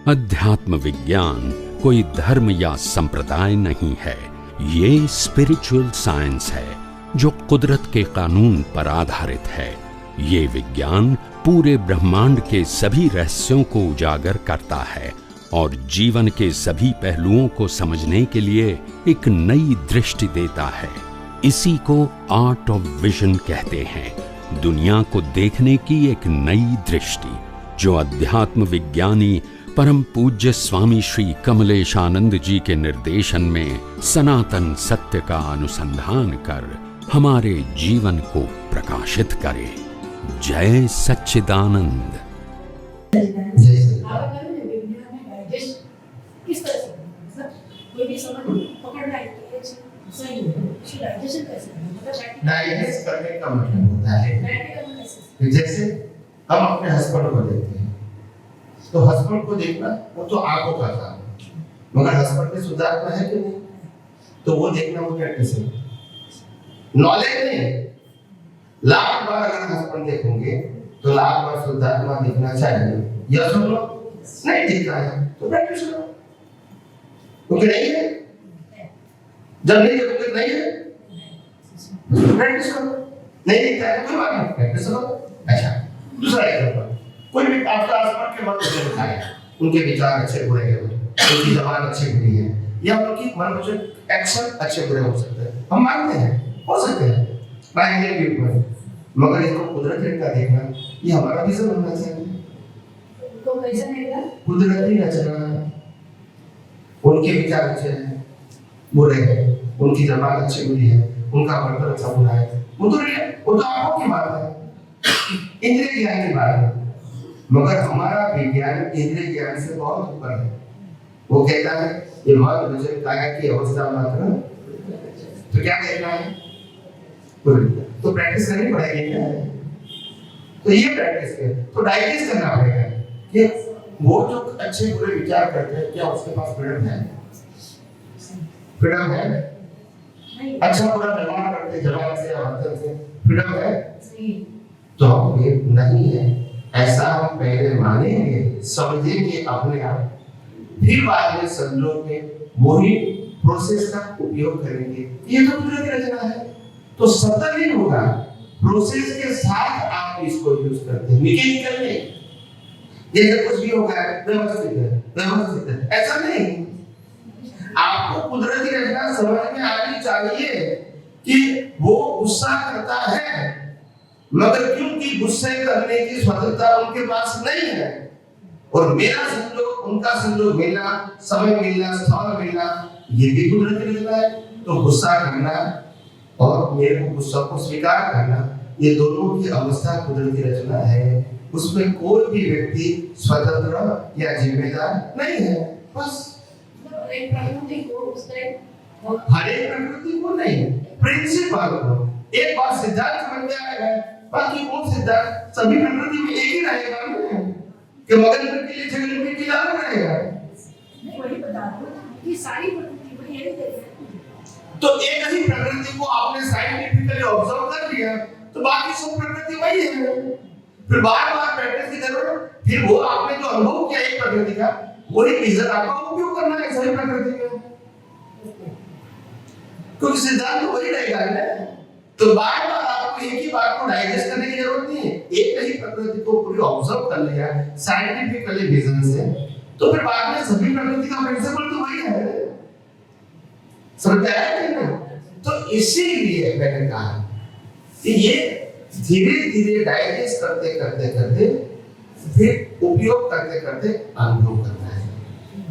अध्यात्म विज्ञान कोई धर्म या संप्रदाय नहीं है, ये स्पिरिचुअल साइंस है जो कुदरत के कानून पर आधारित है। ये विज्ञान पूरे ब्रह्मांड के सभी रहस्यों को उजागर करता है और जीवन के सभी पहलुओं को समझने के लिए एक नई दृष्टि देता है। इसी को आर्ट ऑफ विजन कहते हैं, दुनिया को देखने की एक नई दृष्टि, जो अध्यात्म विज्ञानी परम पूज्य स्वामी श्री कमलेशानंद जी के निर्देशन में सनातन सत्य का अनुसंधान कर हमारे जीवन को प्रकाशित करे। जय सच्चिदानंद। डाइजेस्ट करने का मतलब होता है जैसे हम अपने हस्बैंड को देखते हैं, तो हस्बैंड को देखना वो तो आंखों का काम है, मगर हस्बैंड में शुद्धात्मा है कि नहीं, तो वो देखना वो प्रैक्टिस है, नॉलेज नहीं। लाख बार अगर हस्बैंड देखोगे तो लाख बार शुद्धात्मा दिखना चाहिए, या सुन लो नहीं दिखता है तो प्रैक्टिस करो, क्योंकि नहीं है, जब नहीं देखोगे नहीं है प्रैक्टिस करो, नहीं दिखता है तो कोई बात नहीं, प्रैक्टिस करो। अच्छा, दूसरा एग्जांपल, कोई भी आपका आसपास के मन को देखता है, उनके विचार अच्छे बुरे हैं, उनकी जबान अच्छी बुरी है, या उनकी मन को एक्शन अच्छे बुरे हो सकते हैं, हम मानते हैं, हो सकते हैं बाइबल के ऊपर, मगर इसको कुदरती का देखना ये हमारा विजन होना चाहिए। तो कैसा रहेगा? कुदरती रचना, उनके विचार अच्छे हैं बुरे हैं, उनकी जबान अच्छी बुरी है, उनका बर्तन अच्छा बुरा है, वो तो आंखों की बात है, इंद्रिय ज्ञान की बात है, मगर हमारा विज्ञान इंद्रिय ज्ञान से बहुत ऊपर है। वो कहता है ये मन वचन काया की अवस्था मात्र, तो क्या कहना है, तो प्रैक्टिस करनी पड़ेगी क्या? तो ये प्रैक्टिस है, तो डाइजेस्ट करना पड़ेगा कि वो जो अच्छे बुरे विचार करते हैं क्या उसके पास फ्रीडम है? फ्रीडम है? अच्छा बुरा व्यवहार करते जबान से या बर्तन से फ्रीडम है? तो ये नहीं है, ऐसा हम पहले मानेंगे, समझेंगे अपने आप, फिर बाद में समझोगे, वही प्रोसेस का उपयोग करेंगे। ये तो कुदरती रचना है, तो सतत ही होगा, प्रोसेस के साथ आप इसको यूज करते हैं, मैकेनिकल नहीं, जैसे कुछ भी होगा व्यवस्थित है, ऐसा नहीं। आपको कुदरती रचना समझ में आनी चाहिए कि वो गुस्सा करता है, मगर क्योंकि गुस्से करने की स्वतंत्रता उनके पास नहीं है, और मेरा संयोग उनका संयोग मिलना, समय मिलना, स्थान मिलना, ये भी कुदरती रचना है। तो गुस्सा करना और मेरे को गुस्सा को स्वीकार करना, ये दोनों की अवस्था कुदरती रचना है, उसमें कोई भी व्यक्ति स्वतंत्र या जिम्मेदार नहीं है। बस हर एक प्रकृति को नहीं, प्रिंसिपल को एक बार सिद्धांत समझ में आएगा, बाकी वो सिद्धांत सभी प्रकृति में एक ही रहेगा ना, कि मगन के लिए झगड़े में किला रहेगा, नहीं वही बता दो कि सारी प्रकृति को यही देखते हैं। तो एक ही प्रकृति को आपने साइंटिफिकली ऑब्जर्व कर लिया, तो बाकी सब प्रकृति वही है, फिर बार-बार प्रैक्टिस की जरूरत, फिर वो आपने जो अनुभव किया एक प्रकृति का, वही विजन आपका उपयोग करना है सभी प्रकृति में, क्योंकि सिद्धांत वही रहेगा ना। तो बार-बार आपको एक ही बात को डाइजेस्ट करने की जरूरत नहीं है, एक ही प्रकृति को पूरी ऑब्जर्व कर लिया साइंटिफिकली विजन से, तो फिर बाद में सभी प्रकृति का प्रिंसिपल तो वही है, समझ आया कि नहीं? तो इसीलिए मैंने कहा कि ये धीरे-धीरे डाइजेस्ट करते करते करते फिर उपयोग करते करते अनुभव करना है।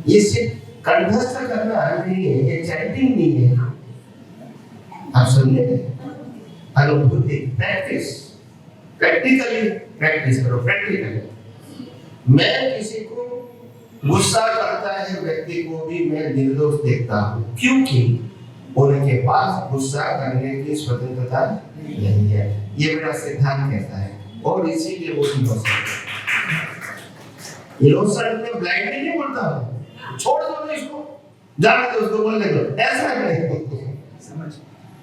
ये सिर्फ कंठस्थ करना नहीं है, ये चैंटिंग नहीं है, आप समझे? अनुभूति, प्रैक्टिस, प्रैक्टिकली प्रैक्टिस करो, प्रैक्टिकली। मैं किसी को गुस्सा करता है व्यक्ति को भी मैं निर्दोष देखता हूँ, क्योंकि उनके पास गुस्सा करने की स्वतंत्रता नहीं है, ये मेरा सिद्धांत कहता है, और इसीलिए वो इनोसेंट में ब्लाइंडली नहीं बोलता हूँ, छोड़ दो इसको, जाने दो उसको, बोलने दो, ऐसा नहीं,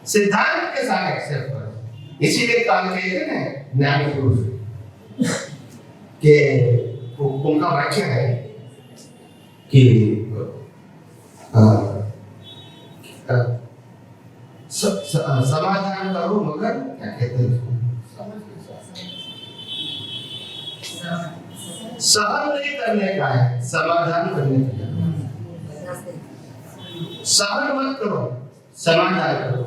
सिद्धांत के साथ एक्सेप्ट करो। इसीलिए काल कहते हैं ज्ञानी पुरुष के उनका वाक्य है कि समाधान करो मगर क्या कहते हैं उसको, सहन नहीं करने का है, समाधान करने का है। सहन मत करो, समाधान करो।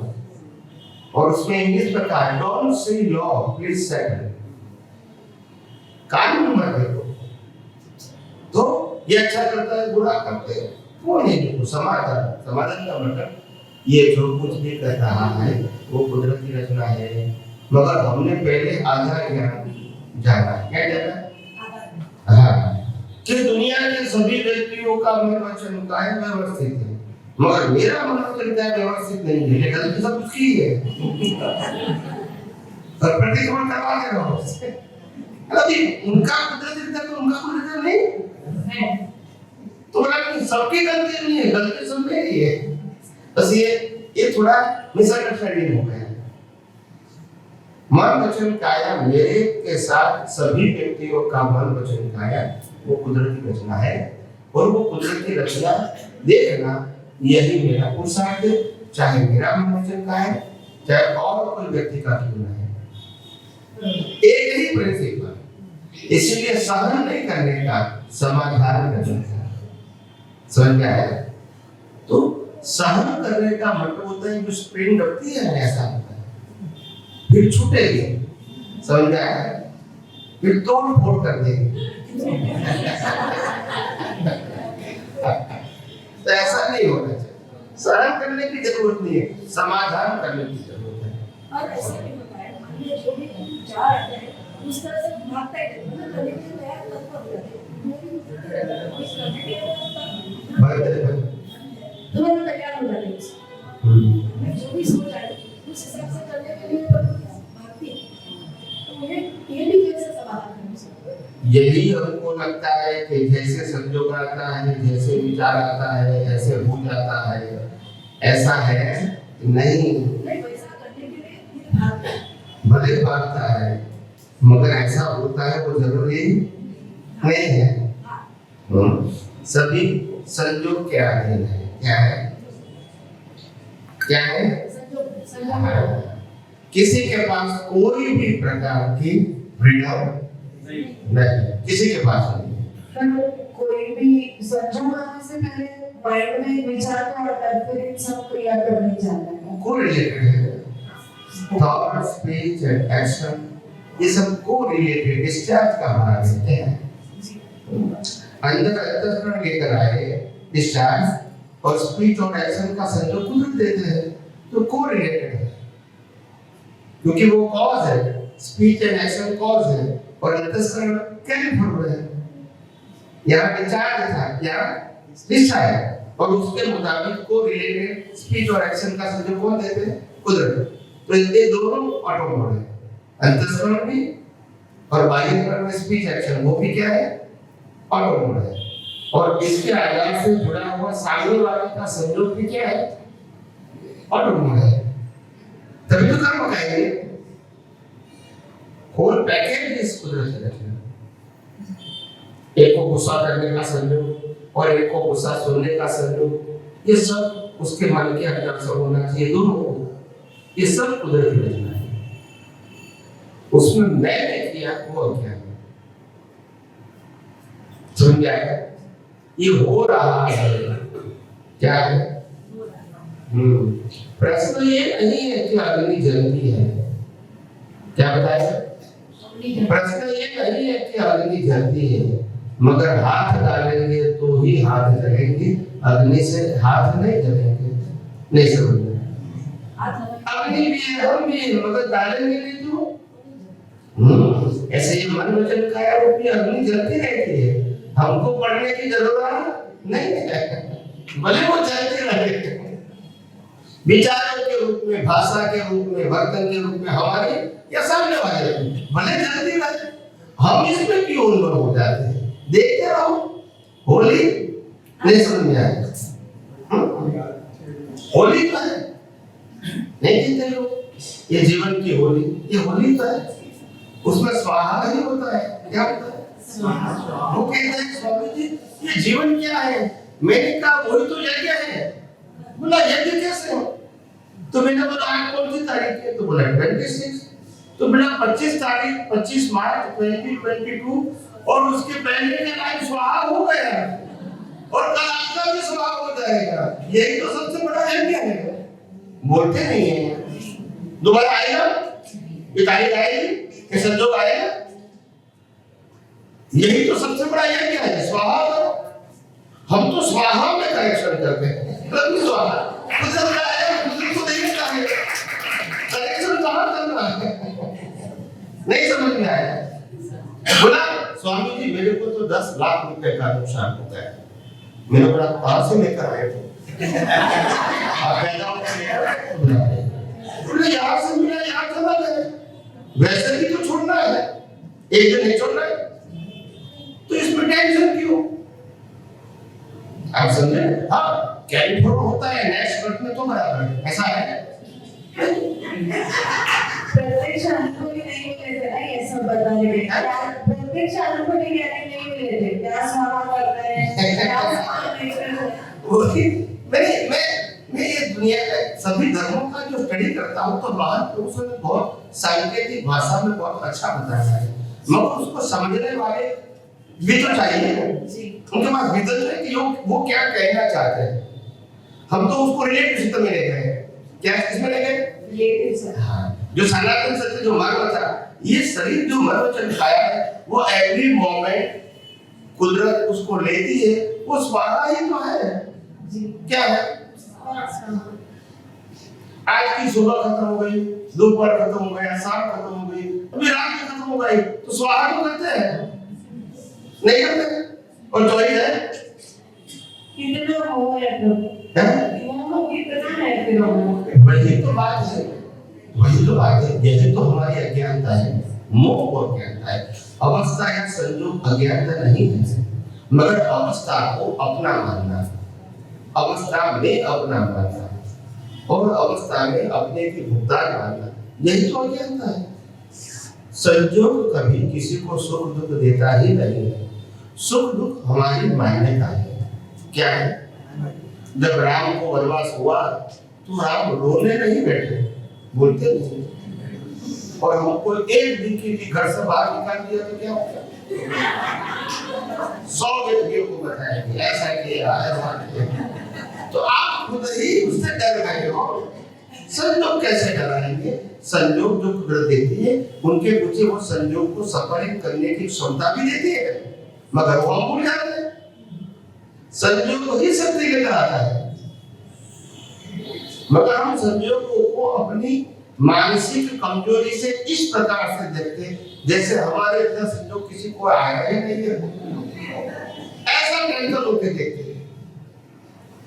और उसमें इंग्लिश में कहा है don't say law please settle, कानून मत देखो। तो ये अच्छा करता है बुरा करते हैं वो नहीं देखो, समाधान। समाधान का मतलब ये जो कुछ भी कर रहा है वो कुदरत की रचना है, मगर हमने पहले आधा ज्ञान जाना। क्या जाना? हाँ, कि दुनिया के सभी व्यक्तियों का मन वचन काया व्यवस्थित है, मगर मेरा मन वचन काया व्यवस्थित नहीं है। ये गलती सब उसकी है और प्रतिक्रमण करवा दे रहा हूँ। अभी उनका कुदरत है तो उनका कुदरत नहीं है, तो सबकी गलती नहीं है, गलती सब मेरी है। बस ये थोड़ा मिसअंडरस्टैंडिंग हो गया। मन वचन काया मेरे के साथ सभी व्यक्तियों का मन वचन काया वो कुदरती रचना है, और वो कुदरती रचना देखना यही मेरा पुरुषार्थ है, चाहे मेरा मन वचन काया चाहे और कोई व्यक्ति का क्यों ना है, एक ही प्रिंसिपल। इसलिए सहन नहीं करने का, समाधान करने का। समझ में आया? तो सहन करने का मतलब होता है जो स्प्रिंग रखती है ऐसा होता है, फिर छूटेगी। समझ में आया? फिर तोड़ फोड़ कर देगी। तो ऐसा नहीं होना चाहिए। सहन करने की जरूरत नहीं है, समाधान करने की जरूरत है। और ऐसा नहीं होता है, मान लीजिए जो भी जा रहा है उस तरह से भागता है, मतलब करने के लिए तैयार तत्पर हो जाते हैं। तो मैं तैयार हो जाती हूँ, मैं जो भी सोच रहा हूँ उस हिसाब से करने के लिए भागती हूँ। तो मुझे ये भी कैसे समाधान करना चाहिए? यही हमको लगता है कि जैसे संजोग आता है, जैसे विचार आता है, ऐसे हो जाता है, ऐसा है नहीं। वैसा करने के लिए भागता है, भले भागता है, मगर ऐसा होता है वो जरूरी नहीं है। सभी संजोग के अधीन है। क्या है? क्या है? किसी के पास कोई भी प्रकार की फ्रीडम नहीं, किसी के पास नहीं। कोई भी संजोग आने से पहले माइंड में विचार तो आता है, फिर इन सब क्रिया करने जाना है। कोरिलेटेड है, थॉट, स्पीच एंड एक्शन, ये सब कोरिलेटेड डिस्चार्ज का भाग देते हैं। अंदर अंतःकरण लेकर आए डिस्चार्ज, और स्पीच और एक्शन का संयोग कुदरत देते हैं, तो कोरिलेटेड है, क्योंकि वो कॉज है। स्पीच एंड एक्शन कॉज है और अंतःकरण कैरी फॉरवर्ड है। यहाँ डिस्चार्ज था, यहाँ डिस्चार्ज है, और उसके मुताबिक कोरिलेटेड स्पीच और एक्शन का संयोग कौन देते हैं? कुदरत। तो ये दोनों ऑटोमोड है, अंतःकरण भी और बाह्यकरण में स्पीच एक्शन, वो भी क्या है? ऑटोमोड है। और इसके आधार से जुड़ा हुआ सामने वाले का संयोग भी क्या है? ऑटोमोड है। तभी तो कर्म कहेंगे, होल पैकेज इस कुदरत रचना। एक को गुस्सा करने का संयोग और एक को गुस्सा सुनने का संयोग, ये सब उसके मन के अंदर से होना चाहिए, दोनों। ये सब कुदरती रचना है। उसमें मैंने किया वो क्या है? समझ आया? ये हो रहा है, क्या है? प्रश्न ये नहीं है कि अग्नि जलती है, क्या बताया? प्रश्न ये नहीं है कि अग्नि जलती है, मगर हाथ डालेंगे तो ही हाथ जलेंगे, अग्नि से हाथ नहीं जलेंगे। नहीं समझ? अग्नि भी है, हम भी है, मगर डालेंगे नहीं तो ऐसे ही मन वचन काया रूप में अग्नि जलती रहती है, हमको पढ़ने की जरूरत नहीं है, भले वो जलते रहे। विचारों के रूप में, भाषा के रूप में, वर्तन के रूप में हमारे या सामने वाले भले जलती रहे, हम इसमें क्यों उन्मत्त हो जाते हैं? देखते रहो, होली नहीं समझ में आए? होली तो है, नहीं जीते लोग, ये जीवन की होली, ये होली तो है, उसमें स्वाहा ही होता है। क्या होता है? वो कहते हैं स्वामी जी ये जीवन क्या है? मैंने कहा वही तो यज्ञ है। बोला यज्ञ कैसे? तो मैंने बोला आज कौन सी तारीख है? तो बोला 26। तो बोला 25 मार्च 2022 और उसके पहले का टाइम स्वाहा हो गया और कल आपका भी स्वाहा हो जाएगा। यही तो सबसे बड़ा यज्ञ है। बोलते नहीं है। दोबारा आएगा ये तारीख आएगी, ये संजोग आएगा। यही तो सबसे बड़ा यज्ञ है, स्वाहा करो। हम तो स्वाहा में करेक्शन करते हैं, कभी स्वाहा कुछ नहीं समझ में आया। बोला स्वामी जी मेरे को तो 10 लाख रुपए का नुकसान होता है। मैंने बोला कहां से लेकर आए थे? आप पैदा बोले यहाँ से मिला, यहाँ चला गए। वैसे भी तो छोड़ना है, एक दिन नहीं छोड़ना है, तो इसमें टेंशन क्यों? आप समझे? हाँ कैलिफोर्न होता है, नेक्स्ट बर्थ में तो बराबर है, ऐसा है। प्रत्यक्ष अनुभवी नहीं मिले थे ना ये सब बताने के। प्रत्यक्ष अनुभवी नहीं मिले थे, क्या स्वाहा करते हैं, क्या स्वाहा नहीं करते। मैं ये दुनिया के सभी धर्मों का जो स्टडी करता हूँ तो महापुरुषों ने बहुत सांकेतिक भाषा में बहुत अच्छा बताया है, मगर उसको समझने वाले भी तो चाहिए। उनके पास विजन है कि वो क्या कहना चाहते हैं। हम तो उसको रिलेटिव में ले गए। क्या किसमें ले गए? हाँ, जो सनातन सत्य जो मर्म था, ये शरीर जो मर्म चमकाया है वो एवरी मोमेंट कुदरत उसको लेती है, वो स्वाहा ही तो है। क्या है? आज की सुबह खत्म हो गई, दोपहर खत्म हो गया, शाम खत्म हो गई, अभी रात में खत्म हो गई, तो स्वाहा तो करते हैं नहीं करते? और जो ही है कितना हो है वही तो बात है, वही तो बात है। यही तो हमारी अज्ञानता है, मोह और अज्ञानता है। अवस्था या संयोग अज्ञानता नहीं है, मगर अवस्था को अपना मानना, अवस्था में अपना मानना और अवस्था में अपने की भुगतान मानना, यही तो अज्ञानता है। संयोग कभी किसी को सुख दुख देता ही नहीं है। सुख दुख हमारी मान्यता है। क्या है? जब राम को वनवास हुआ तो राम रोने नहीं बैठे, बोलते नहीं, और हमको एक दिन के लिए घर से बाहर निकाल दिया तो क्या होगा? 100 व्यक्तियों को बताएंगे ऐसा किया ऐसा किया, तो आप खुद ही उससे डर गए हो। संयोग कैसे डराएंगे? संयोग जो कुदरत देती है उनके पीछे वो संयोग को सफलित करने की क्षमता भी देती है, मगर वो हम भूल जाते हैं। संयोग ही शक्ति लेकर आता है, मगर हम संयोगों को अपनी मानसिक कमजोरी से इस प्रकार से देखते हैं जैसे हमारे अंदर संयोग किसी को आया ही नहीं है, ऐसा टेंशन होके देखते हैं।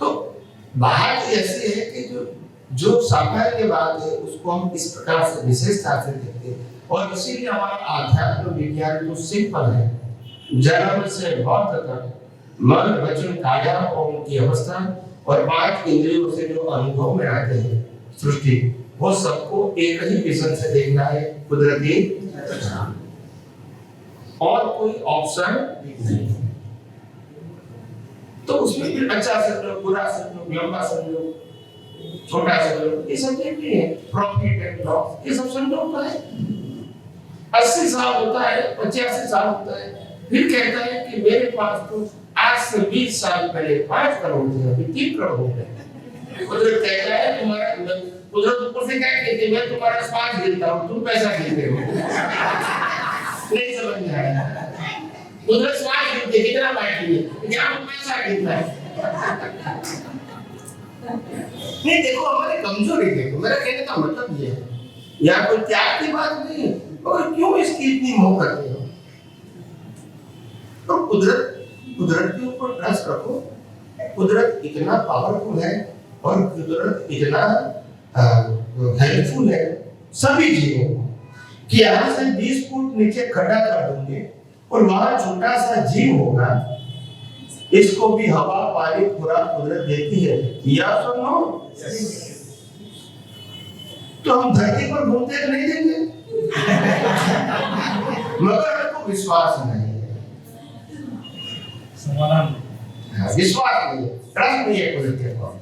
तो बात ऐसी है कि जो सामान्य बात है उसको हम इस प्रकार से विशेषता से देखते हैं, और इसीलिए हमारा आध्यात्म विज्ञान तो सिंपल है। जन्म से मौत तक मन वचन काया और उनकी अवस्था और 5 इंद्रियों से जो अनुभव में आते हैं सृष्टि, वो सबको एक ही विजन से देखना है, कुदरती, और कोई ऑप्शन नहीं। तो उसमें फिर अच्छा संयोग, बुरा संयोग, लंबा संयोग, छोटा संयोग, ये सब देखते हैं। प्रॉफिट एंड लॉस, ये सब संयोग है। 80 साल होता है, 85 साल होता है, फिर कहता है कि मेरे पास तो आज से 20 साल पहले 5 करोड़ थे, अभी 3 करोड़ हो गए। कुदरत कहता है तुम्हारा, कुदरत ऊपर से क्या कहती है, मैं तुम्हारा श्वास गिनता हूँ, तुम पैसा गिनते हो। नहीं समझ में आया। कुदरत श्वास गिनती है, कितना बांटती है, क्या तुम पैसा गिनता है। नहीं देखो हमारी कमजोरी देखो, मेरा कहने का मतलब ये है, यहाँ कोई त्याग की बात नहीं है, और क्यों इसकी इतनी मोह करते हो? तो कुदरत के ऊपर ट्रस्ट रखो। कुदरत इतना पावरफुल है और कुदरत इतना हेल्पफुल है सभी जीवों को कि यहाँ से 20 फुट नीचे खड्डा कर दूंगे और वहां छोटा सा जीव होगा, इसको भी हवा पानी पूरा कुदरत देती है, या सुनो। तो हम धरती पर घूमते तो नहीं देंगे, मगर हमको विश्वास नहीं है समाधान विश्वास नहीं है, ट्रस्ट नहीं है कुदरत के ऊपर।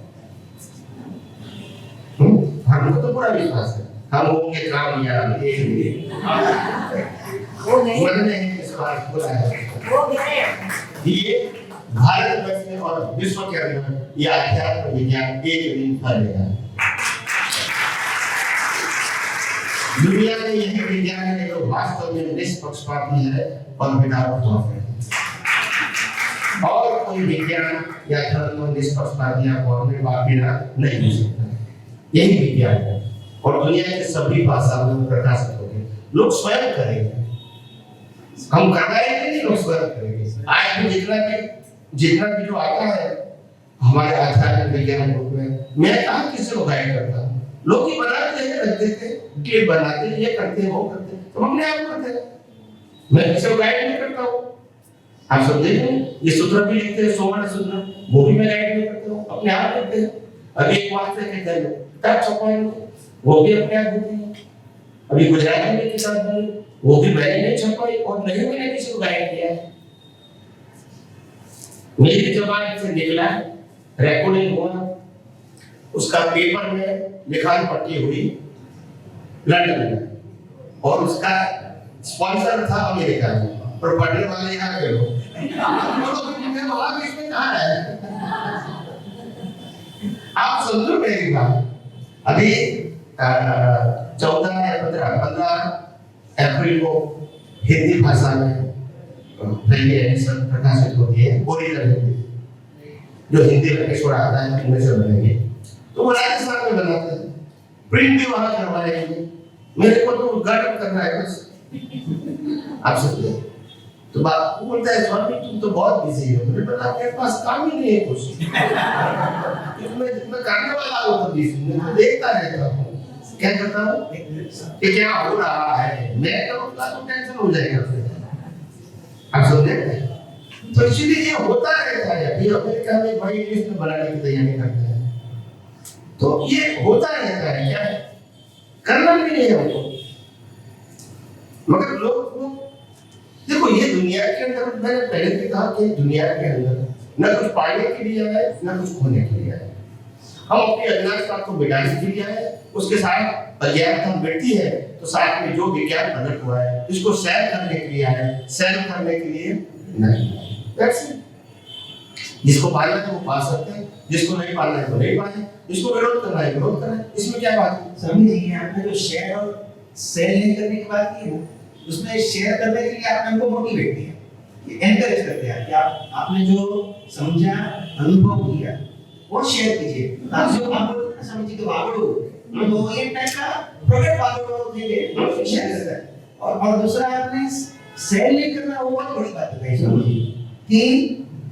हमको तो पूरा विश्वास है, हम होंगे कामयाब एक दिन। मन में विश्वास पूरा है। ये भारत वर्ष में और विश्व के अंदर ये अध्यात्म विज्ञान एक दिन फैलेगा। दुनिया में यही विज्ञान है जो वास्तव में निष्पक्षपाती है और विदाउट है। और कोई विज्ञान या धर्म निष्पक्षपाती या बिना नहीं हो सकता। यही विज्ञान है और दुनिया के सभी भाषाओं में प्रकाशित होंगे। लोग स्वयं करेंगे, हम करवाएंगे नहीं, लोग स्वयं करेंगे। आज भी जितना भी जो आता है हमारे आध्यात्मिक विज्ञान रूप में, मैं कहाँ किसी को गाइड करता हूँ। लोग ही बनाते हैं, रख देते हैं, क्लिप बनाते हैं, ये करते हैं, वो करते हैं, तो हमने आप करते हैं। मैं किसी को गाइड नहीं करता हूँ। आप सब देखो, ये सूत्र भी लिखते हैं, सोमन सूत्र, वो भी मैं गाइड नहीं करता हूँ, अपने आप करते हैं। अभी एक बात से कहते हैं तब छपाएंगे, वो भी अपने आप होते हैं। अभी गुजराती में किताब बनी, वो भी मैंने नहीं छपाई और नहीं मैंने किसी को गाइड किया है। मेरी जबान से निकला, रिकॉर्डिंग हुआ, उसका पेपर में लिखान पट्टी हुई लंदन में, और उसका स्पॉन्सर था अमेरिका में, और पढ़ने वाले यहाँ के लोग। मैं वहां भी इसमें कहाँ है? आप समझो मेरी बात। अभी 14 या 15 अप्रैल को हिंदी भाषा में पहली एडिशन प्रकाशित होती है, ओरिजिनल हिंदी, जो हिंदी लकेश्वर आता है उनमें से बनेंगे। तो वो राजस्थान में बनाते हैं, प्रिंट भी वहां करवाएंगे। मेरे को तो गर्व करना है बस, आप समझे। तो बात बोलता है स्वामी तुम तो बहुत बिजी हो। मैंने बोला मेरे पास काम ही नहीं है कुछ। मैं करने वाला हूँ तो बिजी, मैं देखता रहता हूँ क्या करता हूँ कि क्या हो रहा है। मैं करूँगा तो टेंशन हो जाएगा फिर, आप समझे। तो इसलिए ये होता रहता है। अभी अमेरिका में बड़ी लिस्ट बनाने की तैयारी करते हैं, तो ये होता रहता है। क्या करना भी नहीं है हमको, मगर लोग देखो ये दुनिया के अंदर, मैंने पहले भी कहा कि दुनिया के अंदर न कुछ पाने के लिए है न कुछ खोने के लिए है। हम अपने अज्ञानता को मिटाने के लिए है, उसके साथ अज्ञानता मिटती है तो साथ में जो विज्ञान प्रकट हुआ है इसको सैर करने के लिए है, सैर करने के लिए नहीं। That's it. जिसको पालना है वो पा सकते हैं, जिसको नहीं पालना है वो नहीं पाए, जिसको विरोध करना है विरोध करना है। इसमें क्या बात है? स्वामी जी आपने जो शेयर और सेल नहीं करने की बात की है, उसमें शेयर करने के लिए आपने हमको मोटिवेट किया, एनकरेज करते हैं कि आपने जो समझा अनुभव किया वो शेयर कीजिए। आप जो आप स्वामी जी के वागड़ो तो ये टाइप का प्रोडक्ट वागड़ो थे शेयर करता है। और दूसरा आपने सेल नहीं करना, वो बहुत बड़ी बात है स्वामी जी कि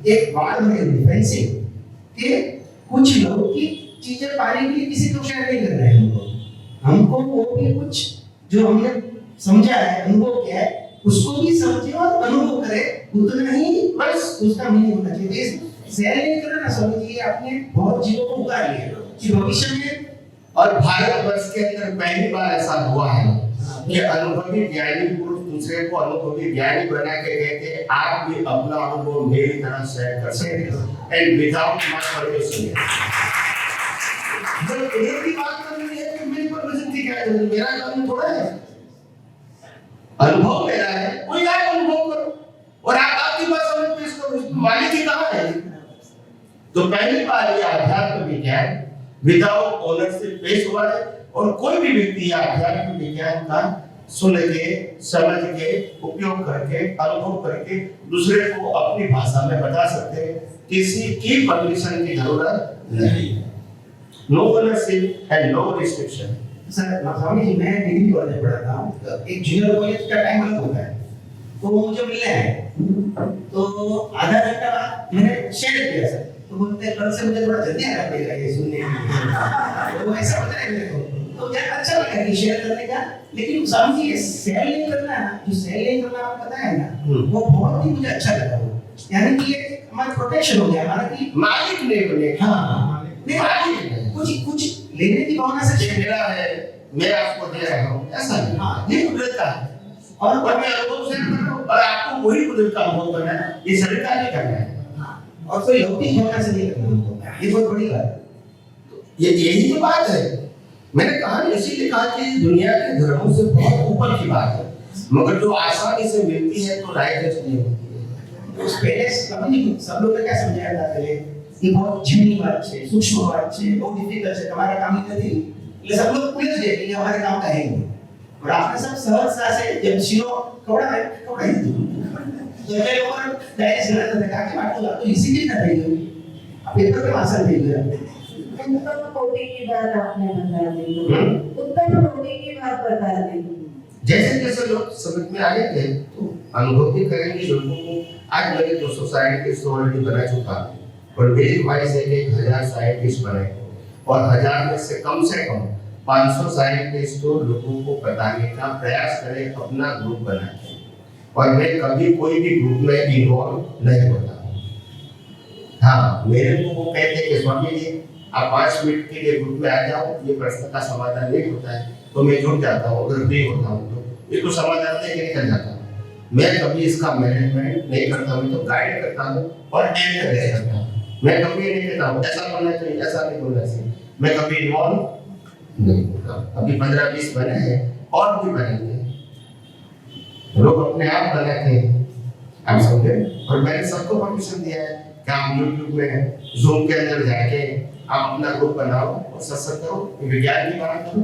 एक वार्ड में डिफेंसिव कि कुछ लोग की चीजें पाने के लिए किसी को शेयर नहीं कर रहे हैं। हमको वो भी कुछ जो हमने समझा है, अनुभव किया है, उसको भी समझे और अनुभव करे, उतना ही बस उसका मीनिंग होना चाहिए। शेयर नहीं करना ना स्वामी जी, आपने बहुत जीवों को उगार लिया कि भविष्य में। और भारतवर्ष के अंदर पहली बार ऐसा हुआ है कि अनुभवी ज्ञानी पुरुष दूसरे को अनुभवी ज्ञानी बना के कहते हैं आप भी अपना अनुभव मेरी तरह शेयर कर सकते हैं एंड विदाउट माय परमिशन। जब एक ही बात करनी है तो मेरी परमिशन की क्या जरूरत? मेरा काम थोड़ा है, अनुभव मेरा है, कोई आप अनुभव करो और आप आपकी बात समझ पेश करो। मालिक ही कहाँ है? तो पहली बार ये अध्यात्म विज्ञान विदाउट ओनरशिप पेश हुआ है और कोई भी व्यक्ति अध्यात्म विज्ञान का सुन के समझ के उपयोग करके अनुभव करके दूसरे को अपनी भाषा में बता सकते हैं। किसी की परमिशन की जरूरत नहीं है। No ownership and no restriction. Sir Swami ji मैं डिग्री कॉलेज में पढ़ाता हूँ, एक जूनियर कॉलेज का टाइम अलग होता है, तो मुझे मिलने आए तो आधा घंटा बाद मैंने शेयर किया सर, तो बोलते हैं कल से मुझे थोड़ा जल्दी आना पड़ेगा ये सुनने के लिए। तो ऐसा होता है मेरे को, तो मुझे अच्छा लगा कि शेयर करने का। लेकिन स्वामी जी ये शेयर नहीं करना, जो शेयर नहीं करना आपको पता है ना, वो बहुत ही मुझे अच्छा लगा। यानी कि ये हमारा प्रोटेक्शन हो गया हमारा कि मालिक नहीं बने। हाँ कुछ लेने की भावना से ये मेरा है, मैं आपको दे रहा हूँ, ऐसा नहीं। हाँ ये कुदरत का है और मैं अनुभव से कर रहा हूँ और आपको वही कुदरत का अनुभव करना है, ये शरीर का नहीं करना है। और कोई लौकिक भावना से नहीं करना हमको, ये बहुत बड़ी बात है। यही तो बात है। मैंने कहा इसीलिए कहा कि दुनिया के धर्मों से बहुत ऊपर की बात है, मगर जो आसानी से मिलती है तो राय जज नहीं होती है। तो उस पहले अपनी सब लोग क्या समझाया था पहले, ये बहुत झीनी बात है, सूक्ष्म बात है, बहुत डिफिकल्ट है, हमारा काम ही नहीं। ये सब लोग पुलिस दे कि हमारे काम का है नहीं। और आपने सब सहजता से जब शिरो कपड़ा है कपड़ा ही तो ये लोग डायरेक्ट से लगा के बात तो इसीलिए कर रही हो, आप पेपर पे आंसर दे दिया। उत्तम कोटि की बात आपने बता दी, उत्तम कोटि की बात बता दी। जैसे जैसे लोग समझ में आएंगे तो अनुभव भी करेंगे लोगों को। आज मैंने जो सोसाइटी ऑलरेडी बना चुका है और मेरी ख्वाहिश है कि 1000 साइंटिस्ट बने और 1000 में से कम 500 साइंटिस्ट को लोगों को बताने का प्रयास करें, अपना ग्रुप बनाए। और मैं कभी कोई भी ग्रुप में इन्वॉल्व नहीं होता। हाँ, मेरे को वो कहते कि स्वामी जी आप 5 मिनट के लिए ग्रुप में आ जाओ, ये प्रश्न का समाधान नहीं होता है तो मैं जुड़ जाता हूँ, अगर नहीं होता हूँ तो ये तो समाधान लेके निकल जाता हूँ। मैं कभी इसका मैनेजमेंट नहीं करता हूँ, तो गाइड करता हूँ और एंकरेज करता हूँ। मैं कभी नहीं कहता हूँ ऐसा बोलना चाहिए, ऐसा नहीं बोलना चाहिए। मैं कभी इन्वॉल्व नहीं होता। अभी 15-20 बने हैं और भी बनेंगे, लोग अपने आप बनाते हैं, आप समझे। और मैंने सबको परमिशन दिया है कि आप यूट्यूब में जूम के अंदर जाके आप अपना ग्रुप बनाओ और सत्संग करो, विज्ञान की बात करो।